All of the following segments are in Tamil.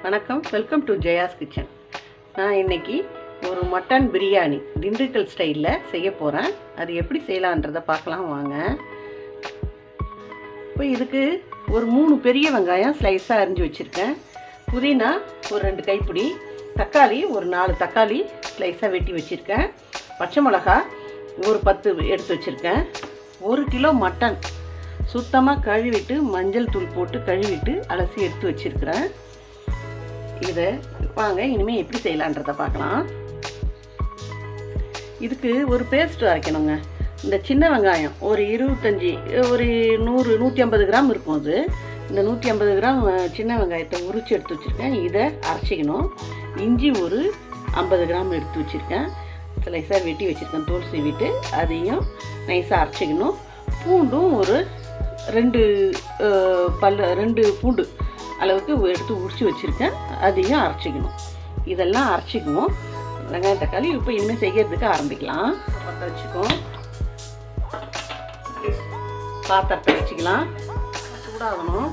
வணக்கம், வெல்கம் டு ஜெயாஸ் கிச்சன். நான் இன்றைக்கி ஒரு மட்டன் பிரியாணி திண்டுக்கல் ஸ்டைலில் செய்ய போகிறேன். அது எப்படி செய்யலான்றதை பார்க்கலாம் வாங்க. இப்போ இதுக்கு ஒரு 3 பெரிய வெங்காயம் ஸ்லைஸாக அரிஞ்சு வச்சுருக்கேன். புதினா ஒரு 2 கைப்பிடி, தக்காளி ஒரு 4 தக்காளி ஸ்லைஸாக வெட்டி வச்சுருக்கேன். பச்சை மிளகா ஒரு 10 எடுத்து வச்சுருக்கேன். 1 கிலோ மட்டன் சுத்தமாக கழுவிட்டு மஞ்சள் தூள் போட்டு கழுவிட்டு அலசி எடுத்து வச்சுருக்கிறேன். இதை வாங்க இனிமேல் எப்படி செய்யலான்றதை பார்க்கலாம். இதுக்கு ஒரு பேஸ்ட் அரைக்கணுங்க. இந்த சின்ன வெங்காயம் ஒரு 100 150 கிராம் இருக்கும். அது இந்த 150 கிராம் சின்ன வெங்காயத்தை உரித்து எடுத்து வச்சுருக்கேன். இதை அரைச்சிக்கணும். இஞ்சி ஒரு 50 கிராம் எடுத்து வச்சுருக்கேன். ஸ்லைஸாக வெட்டி வச்சுருக்கேன், தோல் சீவிட்டு அதையும் நைஸாக அரைச்சிக்கணும். பூண்டும் ஒரு 2 பூண்டு அளவுக்கு எடுத்து உரித்து வச்சுருக்கேன், அதையும் அரைச்சிக்கணும். இதெல்லாம் அரைச்சிக்குவோம். வெங்காயம் தக்காளி இப்போ இனிமேல் செய்கிறதுக்கு ஆரம்பிக்கலாம். பற்ற வச்சுக்குவோம். பாத்திரத்தை வச்சுக்கலாம், சூடாகணும்.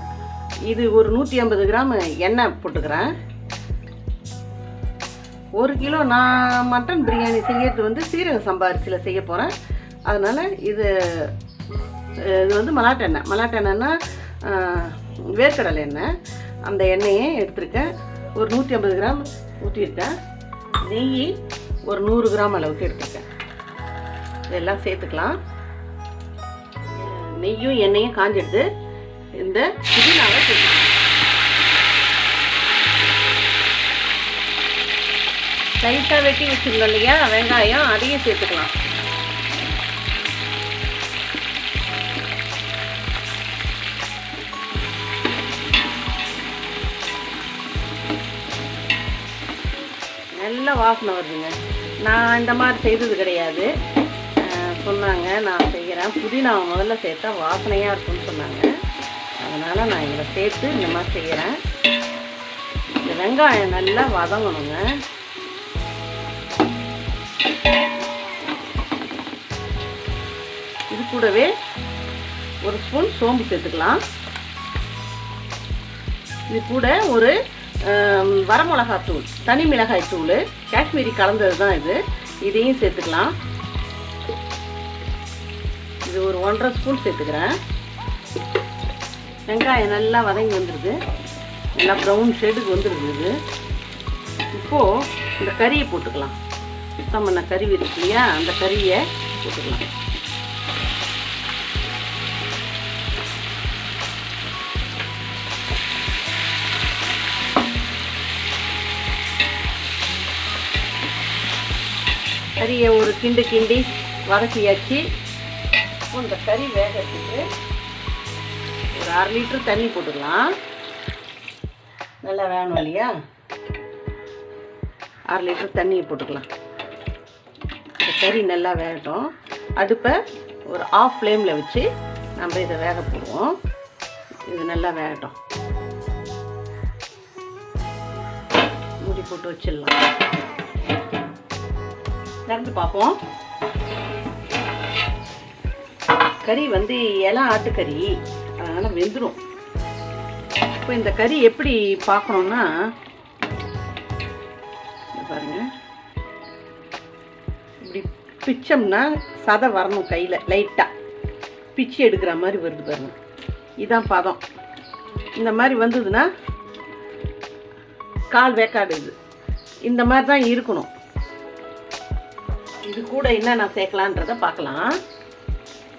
இது ஒரு 150 கிராம் எண்ணெய் போட்டுக்கிறேன். 1 கிலோ நான் மட்டன் பிரியாணி செய்கிறது சீரக சம்பா அரிசியில் செய்ய போகிறேன். அதனால் இது மலாட்டெண்ணெய்னா வேர்க்கடலை எண்ணெய். அந்த எண்ணெயை எடுத்துருக்கேன். ஒரு 150 கிராம் ஊற்றிருக்கேன். நெய் ஒரு 100 கிராம் அளவுக்கு எடுத்துருக்கேன். இதெல்லாம் சேர்த்துக்கலாம். நெய்யும் எண்ணெயும் காஞ்சிடுது. இந்த புதினாவை சேர்த்துக்கலாம். லைட்டாக வெட்டி வச்சுருந்தோம் இல்லையா வெங்காயம், அதையும் சேர்த்துக்கலாம். நல்ல வாசனை வருதுங்க. நான் இந்த மாதிரி செய்தது கிடையாது, சொன்னாங்க, நான் செய்கிறேன். புதினாவை முதல்ல சேர்த்தா வாசனையாக இருக்குன்னு சொன்னாங்க. அதனால் நான் இதில் சேர்த்து இந்த மாதிரி செய்கிறேன். இந்த வெங்காயம் நல்லா வதங்கணுங்க. இது கூடவே ஒரு ஸ்பூன் சோம்பு சேர்த்துக்கலாம். இது கூட ஒரு வரமிளகாத்தூள், தனி மிளகாய் தூள், காஷ்மீரி கலந்தது தான் இது. இதையும் சேர்த்துக்கலாம். இது ஒரு 1.5 ஸ்பூன் சேர்த்துக்கிறேன். வெங்காயம் நல்லா வதங்கி வந்துடுது, நல்லா ப்ரௌன் ஷேடுக்கு வந்துடுது. இது இப்போது இந்த கறியை போட்டுக்கலாம். சுத்தம் பண்ண கறி இருக்கு இல்லையா, அந்த கறியை போட்டுக்கலாம். கறியை ஒரு கிண்டி வதக்கியாச்சு. இந்த கறி வேகிறதுக்கு ஒரு 1/2 லிட்டர் தண்ணி போட்டுக்கலாம். நல்லா வேணும் இல்லையா, 1/2 லிட்டர் தண்ணியை போட்டுக்கலாம். இந்த கறி நல்லா வேகட்டும். அடுப்பை ஒரு ஆஃப் ஃப்ளேமில் வச்சு நம்ம இதை வேக போடுவோம். இது நல்லா வேகட்டும். மூடி போட்டு வச்சிடலாம். திறந்து பார்ப்போம். கறி இலை ஆட்டுக்கறி, அதனால் வெந்துடும். இப்போ இந்த கறி எப்படி பார்க்கணுன்னா பாருங்க, இப்படி பிச்சோம்னா சதை வரணும். கையில் லைட்டாக பிச்சு எடுக்கிற மாதிரி வருது பாருங்க. இதுதான் பதம். இந்த மாதிரி வந்ததுன்னா கால் வேக்காடு. இந்த மாதிரி தான் இருக்கணும். இது கூட என்ன நான் சேர்க்கலான்றதை பார்க்கலாம்.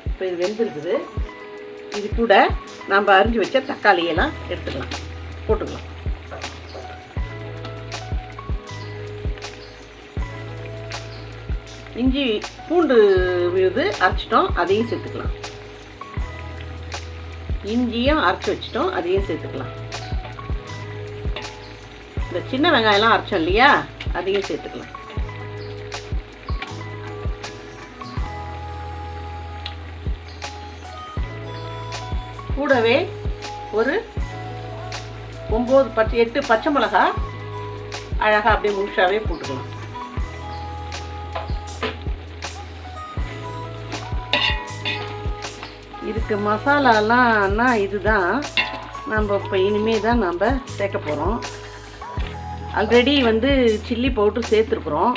இப்போ இது வெந்திருக்குது. இது கூட நம்ம அரிஞ்சு வச்ச தக்காளியெல்லாம் எடுத்துக்கலாம், போட்டுக்கலாம். இஞ்சி பூண்டு அரைச்சிட்டோம், அதையும் சேர்த்துக்கலாம். இஞ்சியும் அரைச்சி வச்சிட்டோம், அதையும் சேர்த்துக்கலாம். இந்த சின்ன வெங்காயம்லாம் அரைச்சோம் இல்லையா, அதையும் சேர்த்துக்கலாம். கூடவே ஒரு 8 பச்சை மிளகா அழகாக அப்படியே முழுசாவே போட்டுக்கலாம். இதுக்கு மசாலாலாம் இதுதான் நம்ம இப்போ இனிமேல் தான் நம்ம சேர்க்க போகிறோம். ஆல்ரெடி வந்து சில்லி பவுட்ரு சேர்த்துருக்குறோம்.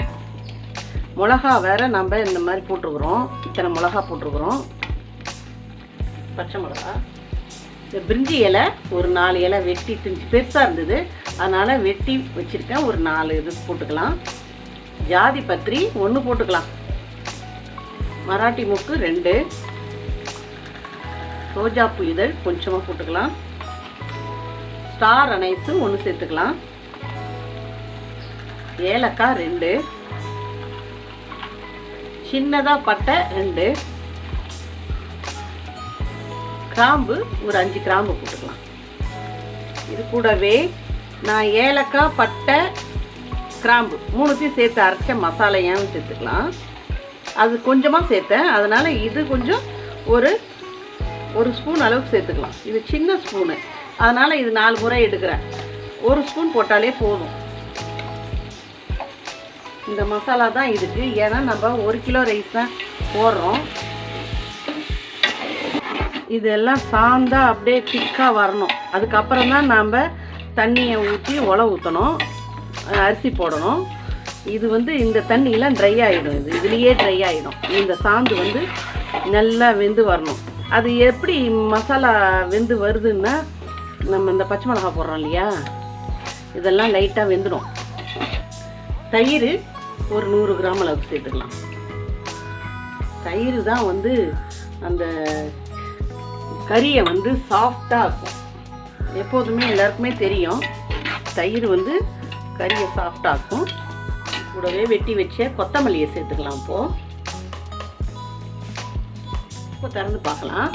மிளகா வேறு நம்ம இந்த மாதிரி போட்டிருக்குறோம். இத்தனை மிளகா போட்டிருக்குறோம். பச்சை மிளகா, இந்த பிரிஞ்சி இலை ஒரு 4 இலை வெட்டி பெருசாக இருந்தது, அதனால் வெட்டி வச்சுருக்கேன். ஒரு 4 இது போட்டுக்கலாம். ஜாதி பத்திரி 1 போட்டுக்கலாம். மராட்டி முக்கு 2, ரோஜாப்பூ இதழ் கொஞ்சமாக போட்டுக்கலாம். ஸ்டார் அனைஸு 1 சேர்த்துக்கலாம். ஏலக்காய் 2, சின்னதாக பட்டை 2, கிராம்பு ஒரு 5 கிராம்பு போட்டுக்கலாம். இது கூடவே நான் ஏலக்காய் பட்டை கிராம்பு 3த்தையும் சேர்த்து அரைச்ச மசாலையான்னு சேர்த்துக்கலாம். அது கொஞ்சமாக சேர்த்தேன், அதனால் இது கொஞ்சம் ஒரு ஸ்பூன் அளவுக்கு சேர்த்துக்கலாம். இது சின்ன ஸ்பூனு, அதனால் இது 4 முறை எடுக்கிறேன். 1 ஸ்பூன் போட்டாலே போதும். இந்த மசாலா தான் இதுக்கு, ஏன்னா நம்ம 1 கிலோ ரைஸ் தான் போடுறோம். இதெல்லாம் சாந்தா அப்படியே திக்காக வரணும். அதுக்கப்புறம் தான் நாம் தண்ணியை ஊற்றி ஊற்றணும், அரிசி போடணும். இது வந்து இந்த தண்ணியெலாம் ட்ரை ஆகிடும். இதுலேயே ட்ரை ஆகிடும். இந்த சாந்து வந்து நல்லா வெந்து வரணும். அது எப்படி மசாலா வெந்து வருதுன்னா, நம்ம இந்த பச்சை மிளகா போடுறோம் இல்லையா, இதெல்லாம் லைட்டாக வெந்துடும். தயிர் ஒரு 100 கிராம் அளவுக்கு சேர்த்துக்கலாம். தயிர் தான் வந்து அந்த கறியை வந்து சாஃப்டாக இருக்கும். எப்போதுமே எல்லாருக்குமே தெரியும், தயிர் வந்து கறியை சாஃப்டாக இருக்கும். கூடவே வெட்டி வச்ச கொத்தமல்லியை சேர்த்துக்கலாம். இப்போ திறந்து பார்க்கலாம்.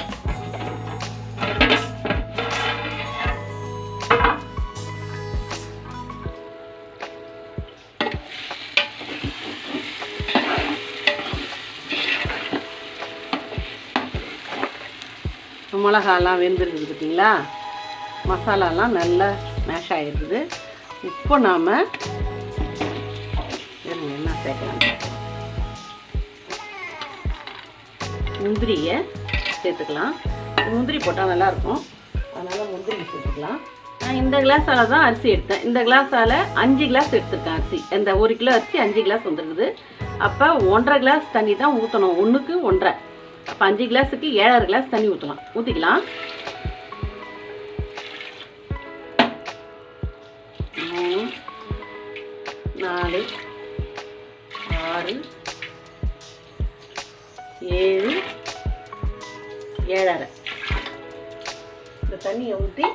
மிளகாலாம் வெந்துருக்குது பார்த்தீங்களா, மசாலாலாம் நல்லா மேஷ் ஆகிருக்குது. இப்போ நாம் என்ன சேர்க்கலாம், முந்திரியை சேர்த்துக்கலாம். முந்திரி போட்டால் நல்லாயிருக்கும், அதனால் முந்திரி சேர்த்துக்கலாம். நான் இந்த கிளாஸால் தான் அரிசி எடுத்தேன். இந்த கிளாஸால் 5 கிளாஸ் எடுத்துருக்கேன் அரிசி. இந்த 1 கிலோ அரிசி 5 கிளாஸ் வந்துருக்குது. அப்போ 1.5 கிளாஸ் தண்ணி தான் ஊற்றணும், 1க்கு 1.5. அப்போ 5 கிளாஸுக்கு 7.5 கிளாஸ் தண்ணி ஊற்றிக்கலாம். 3, 4, 6, 7, 7.5 இந்த தண்ணியை ஊற்றி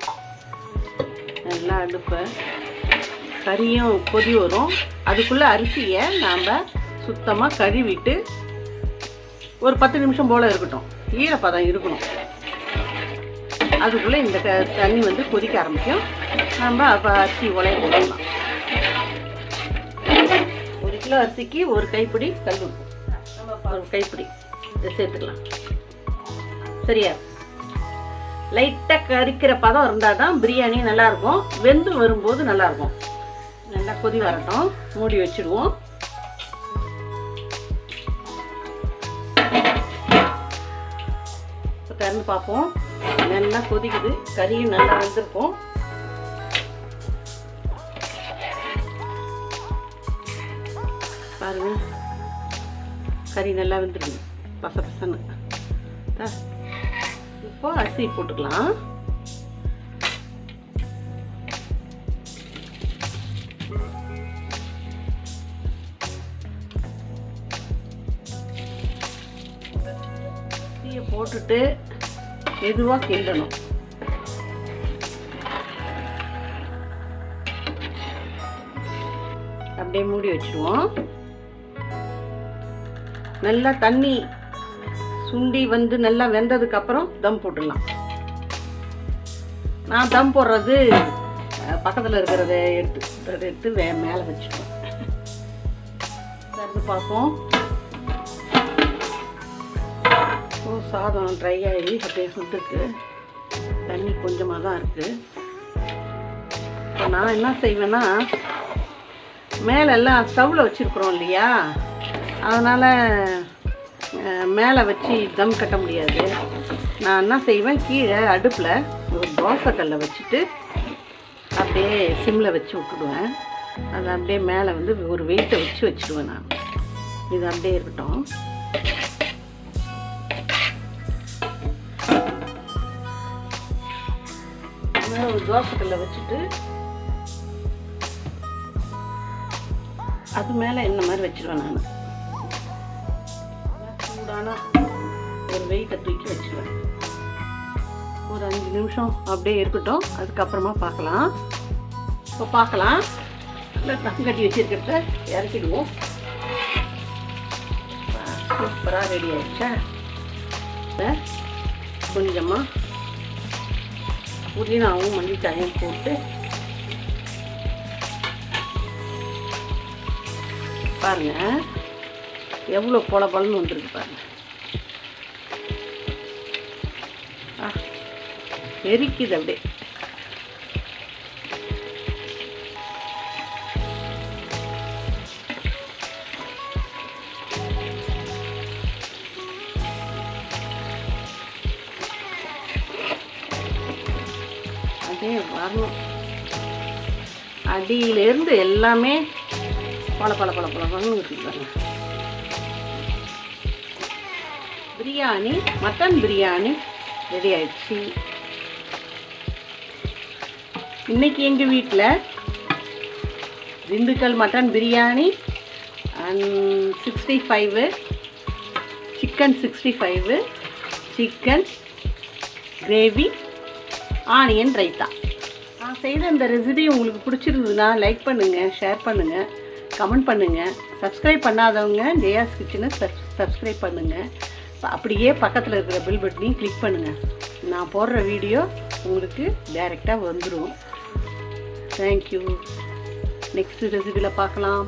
நல்லா அடுப்பை, கறியும் கொதி வரும். அதுக்குள்ளே அரிசியை நாம் சுத்தமாக கழுவிட்டு ஒரு 10 நிமிஷம் போல் இருக்கட்டும், ஈரப்பதம் இருக்கணும். அதுக்குள்ளே இந்த தண்ணி வந்து கொதிக்க ஆரம்பிக்கும். நம்ம அப்போ அரிசி உலைய போடலாம். 1 கிலோ அரிசிக்கு 1 கைப்பிடி கல் உப்பு, நம்ம 1 கைப்பிடி இதை சேர்த்துக்கலாம். சரியா, லைட்டாக கறிக்கிற பதம் இருந்தால் தான் பிரியாணி நல்லாயிருக்கும். வெந்து வரும்போது நல்லாயிருக்கும். நல்லா கொதி வரட்டும், மூடி வச்சுடுவோம். திறந்து பார்ப்போம். நல்லா கொதிக்குது, கறியும் நல்லா வெந்திருக்கும். பாருங்க, கறி நல்லா வெந்துருக்கு, பசன்னு. இப்போ அரிசி போட்டுக்கலாம். அரிசியை போட்டுட்டு மெதுவாக கிண்டணும். அப்படியே மூடி வச்சுருவோம். நல்லா தண்ணி சுண்டி வந்து நல்லா வெந்ததுக்கப்புறம் தம் போட்டுடலாம். நான் தம் போடுறது பக்கத்தில் இருக்கிறத எடுத்து மேலே வச்சுக்குவேன். திறந்து பார்ப்போம். சாதம் ட்ரை ஆகி அப்படியே சுட்டுருக்கு, தண்ணி கொஞ்சமாக தான் இருக்குது. இப்போ நான் என்ன செய்வேன்னா, மேலெல்லாம் ஸ்டவ்வில் வச்சுருக்குறோம் இல்லையா, அதனால் மேலே வச்சு தம் கட்ட முடியாது. நான் என்ன செய்வேன், கீழே அடுப்பில் ஒரு தோசைக்கல்லை வச்சுட்டு அப்படியே சிம்மில் வச்சு விட்டுடுவேன். அதை அப்படியே மேலே வந்து ஒரு வெயிட்டை வச்சுடுவேன் நான். இது அப்படியே இருக்கட்டும். மேலே ஒரு தோசைக்கல்லை வச்சுட்டு அது மேலே என்ன மாதிரி வச்சுருவேன் நான். சூடான ஒரு வெயிட்டை தூக்கி வச்சுருவேன். ஒரு 5 நிமிஷம் அப்படியே இருக்கட்டும். அதுக்கப்புறமா பார்க்கலாம். இப்போ பார்க்கலாம். இல்லை தம் கட்டி வச்சுருக்கிறத இறக்கிடுவோம். சூப்பராக ரெடி ஆகிடுச்சா. கொஞ்சமாக புதினாவும் மல்லித்தழையும் போட்டு பாருங்க எவ்வளோ பொலன்னு வந்துருக்கு பாருங்க. எரிக்குது அப்படியே. அதே வரணும். அடியிலேருந்து எல்லாமே பழன்னு இருக்குங்க. பிரியாணி, மட்டன் பிரியாணி ரெடி ஆயிடுச்சு. இன்னைக்கு எங்கள் வீட்டில் Dindigul mutton biryani and 65 chicken 65 chicken gravy onion raita. நான் செய்த இந்த ரெசிபி உங்களுக்கு பிடிச்சிருந்ததுன்னா லைக் பண்ணுங்கள், ஷேர் பண்ணுங்கள், கமெண்ட் பண்ணுங்கள். சப்ஸ்கிரைப் பண்ணாதவங்க ஜெயாஸ் கிச்சனை சப்ஸ்கிரைப் பண்ணுங்கள். அப்படியே பக்கத்தில் இருக்கிற பெல் பட்டனையும் கிளிக் பண்ணுங்கள். நான் போடுற வீடியோ உங்களுக்கு டைரெக்டாக வந்துடும். தேங்க்யூ. நெக்ஸ்ட் ரெசிபியில் பார்க்கலாம்.